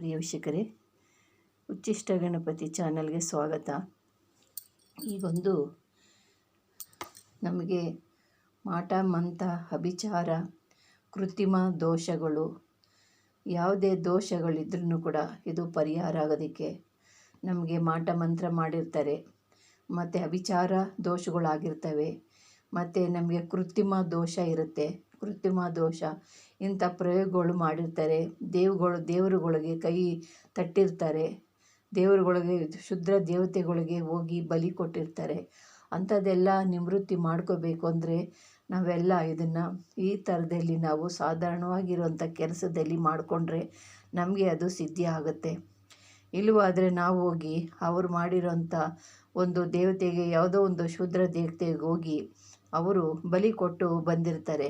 ಪ್ರಿಯ ವೀಕ್ಷಕರೇ, ಉಚ್ಚಿಷ್ಟ ಗಣಪತಿ ಚಾನಲ್ಗೆ ಸ್ವಾಗತ. ಈಗೊಂದು ನಮಗೆ ಮಾಟ ಮಂತ್ರ, ಅಭಿಚಾರ, ಕೃತ್ರಿಮ ದೋಷಗಳು, ಯಾವುದೇ ದೋಷಗಳಿದ್ರೂ ಕೂಡ ಇದು ಪರಿಹಾರ ಆಗೋದಕ್ಕೆ ನಮಗೆ ಮಾಟ ಮಂತ್ರ ಮಾಡಿರ್ತಾರೆ. ಮತ್ತು ಅಭಿಚಾರ ದೋಷಗಳಾಗಿರ್ತವೆ. ಮತ್ತು ನಮಗೆ ಕೃತ್ರಿಮ ದೋಷ ಇರುತ್ತೆ. ಕೃತ್ರಿಮ ದೋಷ ಇಂಥ ಪ್ರಯೋಗಗಳು ಮಾಡಿರ್ತಾರೆ. ದೇವರುಗಳಿಗೆ ಕೈ ತಟ್ಟಿರ್ತಾರೆ. ದೇವರುಗಳಿಗೆ, ಶುದ್ಧ ದೇವತೆಗಳಿಗೆ ಹೋಗಿ ಬಲಿ ಕೊಟ್ಟಿರ್ತಾರೆ. ಅಂಥದ್ದೆಲ್ಲ ನಿವೃತ್ತಿ ಮಾಡ್ಕೋಬೇಕು ಅಂದರೆ ನಾವೆಲ್ಲ ಇದನ್ನು ಈ ಥರದಲ್ಲಿ ನಾವು ಸಾಧಾರಣವಾಗಿರುವಂಥ ಕೆಲಸದಲ್ಲಿ ಮಾಡಿಕೊಂಡ್ರೆ ನಮಗೆ ಅದು ಸಿದ್ಧಿ ಆಗುತ್ತೆ. ಇಲ್ಲವಾದರೆ ನಾವು ಹೋಗಿ ಅವರು ಮಾಡಿರೋಂಥ ಒಂದು ದೇವತೆಗೆ, ಯಾವುದೋ ಒಂದು ಶುದ್ಧ ದೇವತೆಗೆ ಹೋಗಿ ಅವರು ಬಲಿ ಕೊಟ್ಟು ಬಂದಿರ್ತಾರೆ.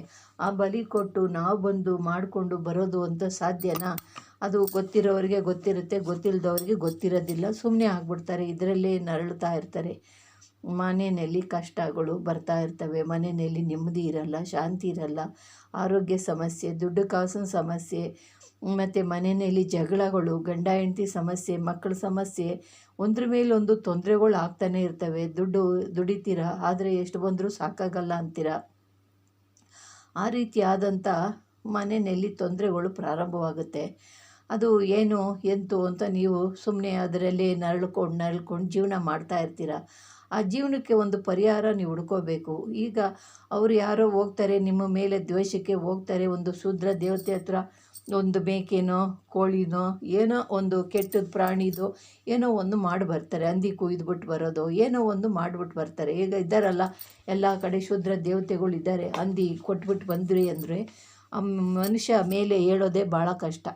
ಆ ಬಲಿ ಕೊಟ್ಟು ನಾವು ಬಂದು ಮಾಡಿಕೊಂಡು ಬರೋದು ಅಂತ ಸಾಧ್ಯನಾ? ಅದು ಗೊತ್ತಿರೋರಿಗೆ ಗೊತ್ತಿರುತ್ತೆ, ಗೊತ್ತಿಲ್ಲದವ್ರಿಗೆ ಗೊತ್ತಿರೋದಿಲ್ಲ, ಸುಮ್ಮನೆ ಆಗ್ಬಿಡ್ತಾರೆ. ಇದರಲ್ಲೇ ನರಳುತ್ತಾ ಇರ್ತಾರೆ. ಮನೆಯಲ್ಲಿ ಕಷ್ಟಗಳು ಬರ್ತಾ ಇರ್ತವೆ. ಮನೆಯಲ್ಲಿ ನೆಮ್ಮದಿ ಇರಲ್ಲ, ಶಾಂತಿ ಇರಲ್ಲ, ಆರೋಗ್ಯ ಸಮಸ್ಯೆ, ದುಡ್ಡು ಕಾಸಿನ ಸಮಸ್ಯೆ, ಮತ್ತು ಮನೆಯಲ್ಲಿ ಜಗಳಗಳು, ಗಂಡ ಹೆಂಡತಿ ಸಮಸ್ಯೆ, ಮಕ್ಕಳ ಸಮಸ್ಯೆ, ಒಂದ್ರ ಮೇಲೊಂದು ತೊಂದರೆಗಳು ಆಗ್ತಾನೆ ಇರ್ತವೆ. ದುಡಿತೀರಾ, ಆದರೆ ಎಷ್ಟು ಬಂದರೂ ಸಾಕಾಗಲ್ಲ ಅಂತೀರ. ಆ ರೀತಿಯಾದಂಥ ಮನೆಯಲ್ಲಿ ತೊಂದರೆಗಳು ಪ್ರಾರಂಭವಾಗುತ್ತೆ. ಅದು ಏನು ಎಂತು ಅಂತ ನೀವು ಸುಮ್ಮನೆ ಅದರಲ್ಲೇ ನರಳ್ಕೊಂಡು ಜೀವನ ಮಾಡ್ತಾ ಇರ್ತೀರ. ಆ ಜೀವನಕ್ಕೆ ಒಂದು ಪರಿಹಾರ ನೀವು ಹುಡ್ಕೋಬೇಕು. ಈಗ ಅವರು ಯಾರೋ ಹೋಗ್ತಾರೆ, ನಿಮ್ಮ ಮೇಲೆ ದ್ವೇಷಕ್ಕೆ ಹೋಗ್ತಾರೆ. ಒಂದು ಶೂದ್ರ ದೇವತೆ ಹತ್ರ ಒಂದು ಮೇಕೆನೋ ಕೋಳಿನೋ ಏನೋ ಒಂದು ಕೆಟ್ಟದ ಪ್ರಾಣಿದೋ ಏನೋ ಒಂದು ಮಾಡಿ ಬರ್ತಾರೆ. ಹಂದಿ ಕುಯ್ದುಬಿಟ್ಟು ಬರೋದು, ಏನೋ ಒಂದು ಮಾಡಿಬಿಟ್ಟು ಬರ್ತಾರೆ. ಈಗ ಇದ್ದಾರಲ್ಲ, ಎಲ್ಲ ಕಡೆ ಶೂದ್ರ ದೇವತೆಗಳು ಇದ್ದಾರೆ. ಹಂದಿ ಕೊಟ್ಬಿಟ್ಟು ಬಂದ್ರಿ ಅಂದರೆ ಆ ಮನುಷ್ಯ ಮೇಲೆ ಹೇಳೋದೇ ಭಾಳ ಕಷ್ಟ.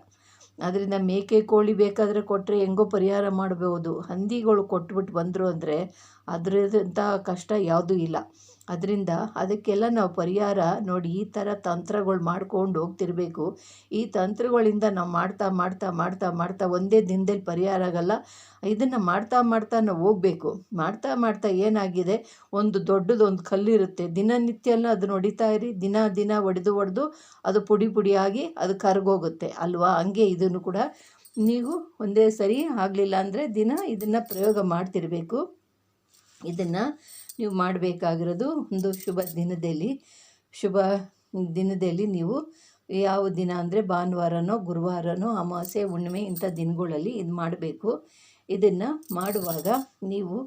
ಅದರಿಂದ ಮೇಕೆ ಕೋಳಿ ಬೇಕಾದರೆ ಕೊಟ್ಟರೆ ಹೆಂಗೋ ಪರಿಹಾರ ಮಾಡ್ಬೋದು. ಹಂದಿಗಳು ಕೊಟ್ಬಿಟ್ಟು ಬಂದರು ಅಂದರೆ ಅದರದಂಥ ಕಷ್ಟ ಯಾವುದೂ ಇಲ್ಲ. ಅದರಿಂದ ಅದಕ್ಕೆಲ್ಲ ನಾವು ಪರಿಹಾರ ನೋಡಿ ಈ ಥರ ತಂತ್ರಗಳು ಮಾಡ್ಕೊಂಡು ಹೋಗ್ತಿರ್ಬೇಕು. ಈ ತಂತ್ರಗಳಿಂದ ನಾವು ಮಾಡ್ತಾ ಮಾಡ್ತಾ ಮಾಡ್ತಾ ಮಾಡ್ತಾ ಒಂದೇ ದಿನದಲ್ಲಿ ಪರಿಹಾರ ಆಗಲ್ಲ. ಇದನ್ನು ಮಾಡ್ತಾ ನಾವು ಹೋಗಬೇಕು. ಮಾಡ್ತಾ ಏನಾಗಿದೆ, ಒಂದು ದೊಡ್ಡದೊಂದು ಕಲ್ಲಿರುತ್ತೆ. ದಿನನಿತ್ಯ ಅದನ್ನು ಹೊಡಿತಾ ಇರಿ. ದಿನ ಹೊಡೆದು ಅದು ಪುಡಿಯಾಗಿ ಅದು ಕರಗೋಗುತ್ತೆ ಅಲ್ವಾ? ಹಂಗೆ ಇದನ್ನು ಕೂಡ ನೀವು ಒಂದೇ ಸರಿ ಆಗಲಿಲ್ಲ ಅಂದರೆ ದಿನ ಇದನ್ನು ಪ್ರಯೋಗ ಮಾಡ್ತಿರಬೇಕು. ಇದನ್ನು ನೀವು ಮಾಡಬೇಕಾಗಿರೋದು ಒಂದು ಶುಭ ದಿನದಲ್ಲಿ ನೀವು ಯಾವ ದಿನ ಅಂದರೆ ಭಾನುವಾರನೋ ಗುರುವಾರನೋ ಅಮಾವಾಸ್ಯೆ ಹುಣ್ಣಿಮೆ ಇಂಥ ದಿನಗಳಲ್ಲಿ ಇದು ಮಾಡಬೇಕು. ಇದನ್ನು ಮಾಡುವಾಗ ನೀವು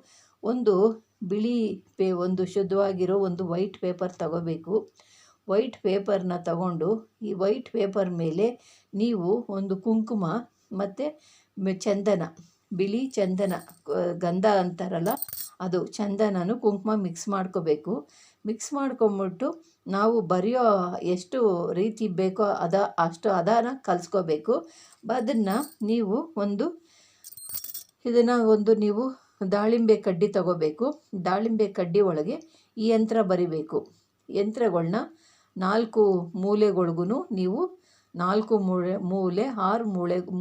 ಒಂದು ಬಿಳಿ ಒಂದು ಶುದ್ಧವಾಗಿರೋ ಒಂದು ವೈಟ್ ಪೇಪರ್ ತಗೋಬೇಕು. ವೈಟ್ ಪೇಪರ್ನ ತಗೊಂಡು ಈ ವೈಟ್ ಪೇಪರ್ ಮೇಲೆ ನೀವು ಒಂದು ಕುಂಕುಮ ಮತ್ತು ಚಂದನ, ಬಿಳಿ ಚಂದನ, ಗಂಧ ಅಂತಾರಲ್ಲ ಅದು, ಚಂದನನು ಕುಂಕುಮ ಮಿಕ್ಸ್ ಮಾಡ್ಕೋಬೇಕು. ಮಿಕ್ಸ್ ಮಾಡ್ಕೊಂಬಿಟ್ಟು ನಾವು ಬರೆಯೋ ಎಷ್ಟು ರೀತಿ ಬೇಕೋ ಅಷ್ಟು ಅದನ್ನು ಕಲಿಸ್ಕೋಬೇಕು. ಅದನ್ನು ನೀವು ನೀವು ದಾಳಿಂಬೆ ಕಡ್ಡಿ ತಗೋಬೇಕು. ದಾಳಿಂಬೆ ಕಡ್ಡಿ ಒಳಗೆ ಈ ಯಂತ್ರ ಬರಿಬೇಕು. ಯಂತ್ರಗಳನ್ನ 4 ಮೂಲೆಗಳಿಗೂ ನೀವು 4 ಮೂಲೆ 6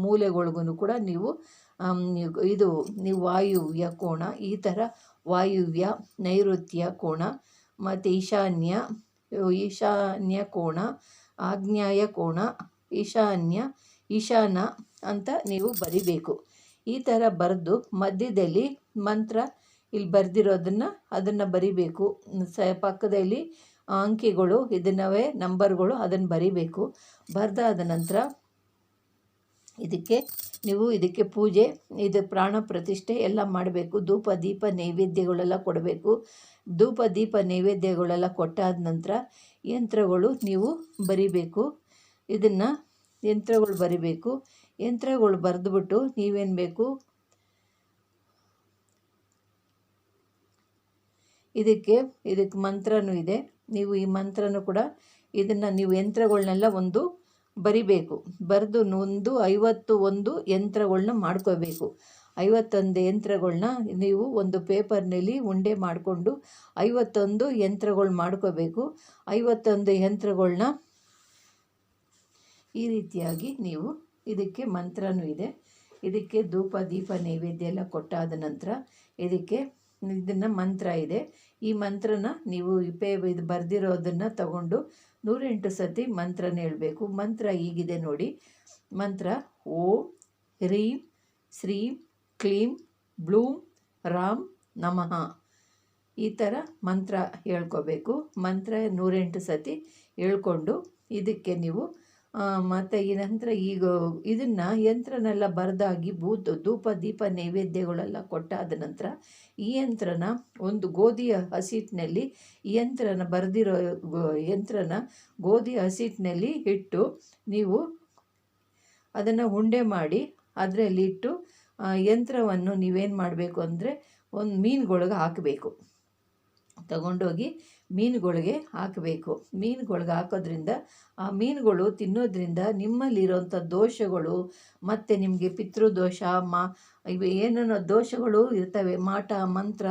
ಮೂಲೆಗಳಿಗೂ ಕೂಡ ನೀವು ನೀವು ವಾಯುವ್ಯ ಕೋಣ, ಈ ಥರ ವಾಯುವ್ಯ, ನೈಋತ್ಯ ಕೋಣ, ಮತ್ತು ಈಶಾನ್ಯ ಕೋಣ, ಆಗ್ನೇಯ ಕೋಣ, ಈಶಾನ ಅಂತ ನೀವು ಬರಿಬೇಕು. ಈ ಥರ ಬರೆದು ಮಧ್ಯದಲ್ಲಿ ಮಂತ್ರ ಇಲ್ಲಿ ಅದನ್ನು ಬರಿಬೇಕು. ಪಕ್ಕದಲ್ಲಿ ಅಂಕಿಗಳು, ಇದನ್ನವೇ ನಂಬರ್ಗಳು, ಅದನ್ನು ಬರಿಬೇಕು. ಬರೆದಾದ ನಂತರ ಇದಕ್ಕೆ ಪೂಜೆ, ಇದು ಪ್ರಾಣ ಪ್ರತಿಷ್ಠೆ ಎಲ್ಲ ಮಾಡಬೇಕು. ಧೂಪ ದೀಪ ನೈವೇದ್ಯಗಳೆಲ್ಲ ಕೊಡಬೇಕು. ಧೂಪ ದೀಪ ನೈವೇದ್ಯಗಳೆಲ್ಲ ಕೊಟ್ಟಾದ ನಂತರ ಯಂತ್ರಗಳು ನೀವು ಬರಿಬೇಕು. ಯಂತ್ರಗಳು ಬರಿಬೇಕು. ಯಂತ್ರಗಳು ಬರೆದುಬಿಟ್ಟು ನೀವೇನು ಬೇಕು, ಇದಕ್ಕೆ ಮಂತ್ರನೂ ಇದೆ. ನೀವು ಈ ಮಂತ್ರನೂ ಕೂಡ ಇದನ್ನು ನೀವು ಯಂತ್ರಗಳನ್ನೆಲ್ಲ ಒಂದು ಬರಿಬೇಕು. ಬರೆದು 51 ಯಂತ್ರಗಳನ್ನ ಮಾಡ್ಕೋಬೇಕು. 51 ಯಂತ್ರಗಳನ್ನ ನೀವು ಒಂದು ಪೇಪರ್ನಲ್ಲಿ ಉಂಡೆ ಮಾಡಿಕೊಂಡು 51 ಯಂತ್ರಗಳು ಮಾಡ್ಕೋಬೇಕು. 51 ಯಂತ್ರಗಳನ್ನ ಈ ರೀತಿಯಾಗಿ ನೀವು, ಇದಕ್ಕೆ ಮಂತ್ರನೂ ಇದೆ. ಇದಕ್ಕೆ ಧೂಪ ದೀಪ ನೈವೇದ್ಯ ಎಲ್ಲ ಕೊಟ್ಟಾದ ನಂತರ ಇದನ್ನು ಮಂತ್ರ ಇದೆ. ಈ ಮಂತ್ರನ ನೀವು ಇದು ಬರೆದಿರೋದನ್ನು ತಗೊಂಡು 108 ಸತಿ ಮಂತ್ರನ ಹೇಳಬೇಕು. ಮಂತ್ರ ಹೀಗಿದೆ ನೋಡಿ. ಮಂತ್ರ ಓಂ ಹ್ರೀಂ ಶ್ರೀಂ ಕ್ಲೀಂ ಬ್ಲೂಂ ರಾಮ್ ನಮಃ. ಈ ಥರ ಮಂತ್ರ ಹೇಳ್ಕೋಬೇಕು. ಮಂತ್ರ 108 ಸತಿ ಹೇಳ್ಕೊಂಡು ಇದಕ್ಕೆ ನೀವು ಮತ್ತು ಈ ನಂತರ ಈಗ ಇದನ್ನು ಯಂತ್ರನೆಲ್ಲ ಬರೆದಾಗಿ ಧೂಪ ದೀಪ ನೈವೇದ್ಯಗಳೆಲ್ಲ ಕೊಟ್ಟಾದ ನಂತರ ಈ ಯಂತ್ರನ ಒಂದು ಗೋಧಿಯ ಹಸಿಟ್ಟಿನಲ್ಲಿ ಈ ಯಂತ್ರನ ಬರೆದಿರೋ ಯಂತ್ರನ ಗೋಧಿಯ ಹಸಿಟ್ಟಿನಲ್ಲಿ ಇಟ್ಟು ನೀವು ಅದನ್ನು ಉಂಡೆ ಮಾಡಿ ಅದರಲ್ಲಿ ಇಟ್ಟು ಯಂತ್ರವನ್ನು ನೀವೇನು ಮಾಡಬೇಕು ಅಂದರೆ ಒಂದು ಮೀನುಗಳಿಗೆ ಹಾಕಬೇಕು. ತಗೊಂಡೋಗಿ ಮೀನುಗಳಿಗೆ ಹಾಕಬೇಕು. ಮೀನುಗಳಿಗೆ ಹಾಕೋದ್ರಿಂದ ಆ ಮೀನುಗಳು ತಿನ್ನೋದ್ರಿಂದ ನಿಮ್ಮಲ್ಲಿರೋಂಥ ದೋಷಗಳು ಮತ್ತು ನಿಮಗೆ ಪಿತೃದೋಷ ಇವು ಏನೇನೋ ದೋಷಗಳು ಇರ್ತವೆ. ಮಾಟ ಮಂತ್ರ,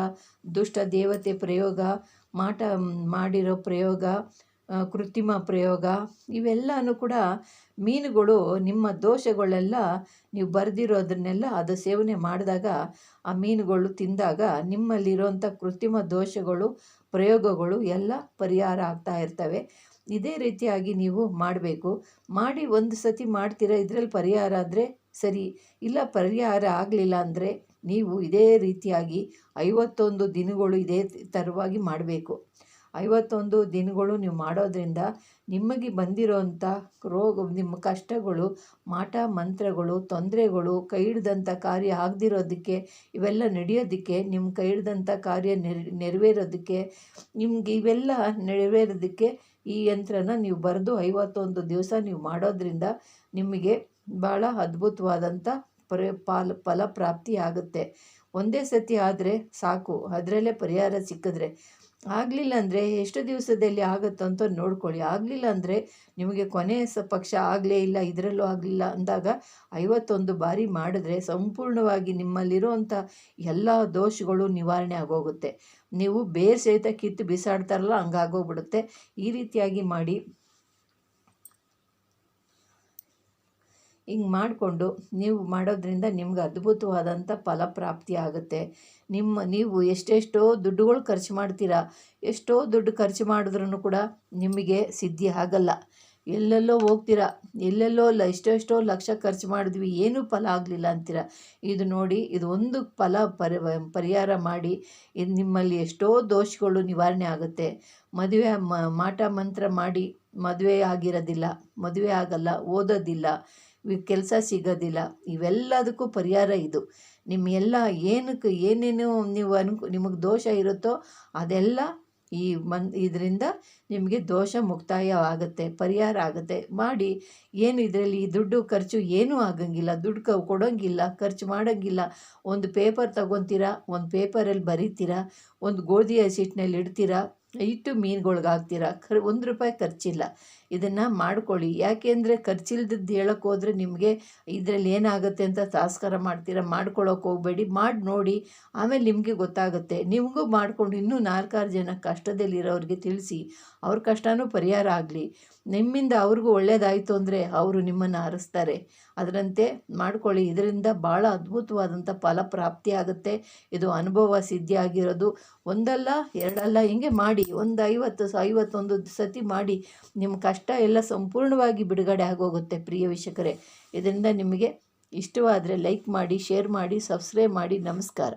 ದುಷ್ಟ ದೇವತೆ ಪ್ರಯೋಗ, ಮಾಟ ಮಾಡಿರೋ ಪ್ರಯೋಗ, ಕೃತ್ರಿಮ ಪ್ರಯೋಗ, ಇವೆಲ್ಲನೂ ಕೂಡ ಮೀನುಗಳು ನಿಮ್ಮ ದೋಷಗಳೆಲ್ಲ ನೀವು ಬರೆದಿರೋದನ್ನೆಲ್ಲ ಅದು ಸೇವನೆ ಮಾಡಿದಾಗ ಆ ಮೀನುಗಳು ತಿಂದಾಗ ನಿಮ್ಮಲ್ಲಿರೋಂಥ ಕೃತ್ರಿಮ ದೋಷಗಳು ಪ್ರಯೋಗಗಳು ಎಲ್ಲ ಪರಿಹಾರ ಆಗ್ತಾ ಇರ್ತವೆ. ಇದೇ ರೀತಿಯಾಗಿ ನೀವು ಮಾಡಬೇಕು. ಮಾಡಿ ಒಂದು ಸತಿ ಮಾಡ್ತೀರಾ, ಇದರಲ್ಲಿ ಪರಿಹಾರ ಆದರೆ ಸರಿ, ಇಲ್ಲ ಪರಿಹಾರ ಆಗಲಿಲ್ಲ ಅಂದರೆ ನೀವು ಇದೇ ರೀತಿಯಾಗಿ 51 ದಿನಗಳು ಇದೇ ಥರವಾಗಿ ಮಾಡಬೇಕು. 51 ದಿನಗಳು ನೀವು ಮಾಡೋದ್ರಿಂದ ನಿಮಗೆ ಬಂದಿರೋಂಥ ರೋಗ, ನಿಮ್ಮ ಕಷ್ಟಗಳು, ಮಾಟ ಮಂತ್ರಗಳು, ತೊಂದರೆಗಳು, ಕೈ ಹಿಡ್ದಂಥ ಕಾರ್ಯ ಆಗದಿರೋದಕ್ಕೆ, ಇವೆಲ್ಲ ನಡೆಯೋದಕ್ಕೆ, ನಿಮ್ಮ ಕೈ ಹಿಡ್ದಂಥ ಕಾರ್ಯ ನೆರವೇರೋದಕ್ಕೆ, ನಿಮಗೆ ಇವೆಲ್ಲ ನೆರವೇರೋದಕ್ಕೆ ಈ ಯಂತ್ರನ ನೀವು ಬರೆದು 51 ದಿವಸ ನೀವು ಮಾಡೋದ್ರಿಂದ ನಿಮಗೆ ಭಾಳ ಅದ್ಭುತವಾದಂಥ ಫಲಪ್ರಾಪ್ತಿ ಆಗುತ್ತೆ. ಒಂದೇ ಸತಿ ಆದರೆ ಸಾಕು, ಅದರಲ್ಲೇ ಪರಿಹಾರ ಸಿಕ್ಕಿದ್ರೆ. ಆಗಲಿಲ್ಲ ಅಂದರೆ ಎಷ್ಟು ದಿವಸದಲ್ಲಿ ಆಗುತ್ತೋ ಅಂತ ನೋಡ್ಕೊಳ್ಳಿ. ಆಗಲಿಲ್ಲ ಅಂದರೆ ನಿಮಗೆ ಕೊನೆಯ ಪಕ್ಷ ಆಗಲೇ ಇಲ್ಲ, ಇದರಲ್ಲೂ ಆಗಲಿಲ್ಲ ಅಂದಾಗ 51 ಬಾರಿ ಮಾಡಿದ್ರೆ ಸಂಪೂರ್ಣವಾಗಿ ನಿಮ್ಮಲ್ಲಿರುವಂಥ ಎಲ್ಲ ದೋಷಗಳು ನಿವಾರಣೆ ಆಗೋಗುತ್ತೆ. ನೀವು ಬೇರೆ ಸಹಿತ ಕಿತ್ತು ಬಿಸಾಡ್ತಾರಲ್ಲ ಹಂಗಾಗೋಗ್ಬಿಡುತ್ತೆ. ಈ ರೀತಿಯಾಗಿ ಮಾಡಿ ಹಿಂಗೆ ಮಾಡಿಕೊಂಡು ನೀವು ಮಾಡೋದ್ರಿಂದ ನಿಮ್ಗೆ ಅದ್ಭುತವಾದಂಥ ಫಲಪ್ರಾಪ್ತಿ ಆಗುತ್ತೆ. ನೀವು ಎಷ್ಟೆಷ್ಟೋ ದುಡ್ಡುಗಳು ಖರ್ಚು ಮಾಡ್ತೀರಾ, ಎಷ್ಟೋ ದುಡ್ಡು ಖರ್ಚು ಮಾಡಿದ್ರೂ ಕೂಡ ನಿಮಗೆ ಸಿದ್ಧಿ ಆಗಲ್ಲ. ಎಲ್ಲೆಲ್ಲೋ ಹೋಗ್ತೀರಾ, ಎಲ್ಲೆಲ್ಲೋ ಎಷ್ಟೆಷ್ಟೋ ಲಕ್ಷ ಖರ್ಚು ಮಾಡಿದ್ವಿ, ಏನೂ ಫಲ ಆಗಲಿಲ್ಲ ಅಂತೀರ. ಇದು ನೋಡಿ, ಇದು ಒಂದು ಪರಿಹಾರ ಮಾಡಿ ಇದು ನಿಮ್ಮಲ್ಲಿ ಎಷ್ಟೋ ದೋಷಗಳು ನಿವಾರಣೆ ಆಗುತ್ತೆ. ಮದುವೆ ಮಾಟ ಮಂತ್ರ ಮಾಡಿ ಮದುವೆ ಆಗಿರೋದಿಲ್ಲ, ಮದುವೆ ಆಗಲ್ಲ, ಓದೋದಿಲ್ಲ, ಕೆಲಸ ಸಿಗೋದಿಲ್ಲ, ಇವೆಲ್ಲದಕ್ಕೂ ಪರಿಹಾರ ಇದು. ನಿಮ್ಮೆಲ್ಲ ಏನೇನು ನೀವು ನಿಮಗೆ ದೋಷ ಇರುತ್ತೋ ಅದೆಲ್ಲ ಇದರಿಂದ ನಿಮಗೆ ದೋಷ ಮುಕ್ತಾಯ ಆಗುತ್ತೆ, ಪರಿಹಾರ ಆಗುತ್ತೆ. ಮಾಡಿ ಏನು ಇದರಲ್ಲಿ ದುಡ್ಡು ಖರ್ಚು ಏನೂ ಆಗಂಗಿಲ್ಲ, ದುಡ್ಡು ಕೊಡೋಂಗಿಲ್ಲ, ಖರ್ಚು ಮಾಡೋಂಗಿಲ್ಲ. ಒಂದು ಪೇಪರ್ ತಗೊತೀರಾ, ಒಂದು ಪೇಪರಲ್ಲಿ ಬರೀತೀರಾ, ಒಂದು ಗೋಧಿ ಹಸಿಟ್ಟಿನಲ್ಲಿ ಇಡ್ತೀರಾ, ಇಟ್ಟು ಮೀನುಗಳ್ಗೆ ಹಾಕ್ತೀರಾ, ₹1 ಖರ್ಚಿಲ್ಲ. ಇದನ್ನು ಮಾಡ್ಕೊಳ್ಳಿ. ಯಾಕೆಂದರೆ ಖರ್ಚಿಲ್ದದ್ದು ಹೇಳೋಕ್ಕೆ ಹೋದರೆ ನಿಮಗೆ ಇದರಲ್ಲಿ ಏನಾಗುತ್ತೆ ಅಂತ ತಾಸ್ಕರ ಮಾಡ್ತೀರಾ. ಮಾಡ್ಕೊಳ್ಳೋಕೆ ಹೋಗಬೇಡಿ, ಮಾಡಿ ನೋಡಿ, ಆಮೇಲೆ ನಿಮಗೆ ಗೊತ್ತಾಗುತ್ತೆ. ನಿಮಗೂ ಮಾಡಿಕೊಂಡು ಇನ್ನೂ 4-6 ಜನ ಕಷ್ಟದಲ್ಲಿರೋರಿಗೆ ತಿಳಿಸಿ, ಅವ್ರ ಕಷ್ಟನೂ ಪರಿಹಾರ ಆಗಲಿ. ನಿಮ್ಮಿಂದ ಅವ್ರಿಗೂ ಒಳ್ಳೆಯದಾಯಿತು ಅಂದರೆ ಅವರು ನಿಮ್ಮನ್ನು ಹರಿಸ್ತಾರೆ. ಅದರಂತೆ ಮಾಡ್ಕೊಳ್ಳಿ. ಇದರಿಂದ ಭಾಳ ಅದ್ಭುತವಾದಂಥ ಫಲಪ್ರಾಪ್ತಿ ಆಗುತ್ತೆ. ಇದು ಅನುಭವ ಸಿದ್ಧಿ ಆಗಿರೋದು. ಒಂದಲ್ಲ ಎರಡಲ್ಲ, ಹಿಂಗೆ ಮಾಡಿ ಒಂದು 51 ಸತಿ ಮಾಡಿ ನಿಮ್ಮ ಕಷ್ಟ ಎಲ್ಲ ಸಂಪೂರ್ಣವಾಗಿ ಬಿಡುಗಡೆ ಆಗೋಗುತ್ತೆ. ಪ್ರಿಯ ವೀಕ್ಷಕರೇ, ಇದರಿಂದ ನಿಮಗೆ ಇಷ್ಟವಾದರೆ ಲೈಕ್ ಮಾಡಿ, ಶೇರ್ ಮಾಡಿ, ಸಬ್ಸ್ಕ್ರೈಬ್ ಮಾಡಿ. ನಮಸ್ಕಾರ.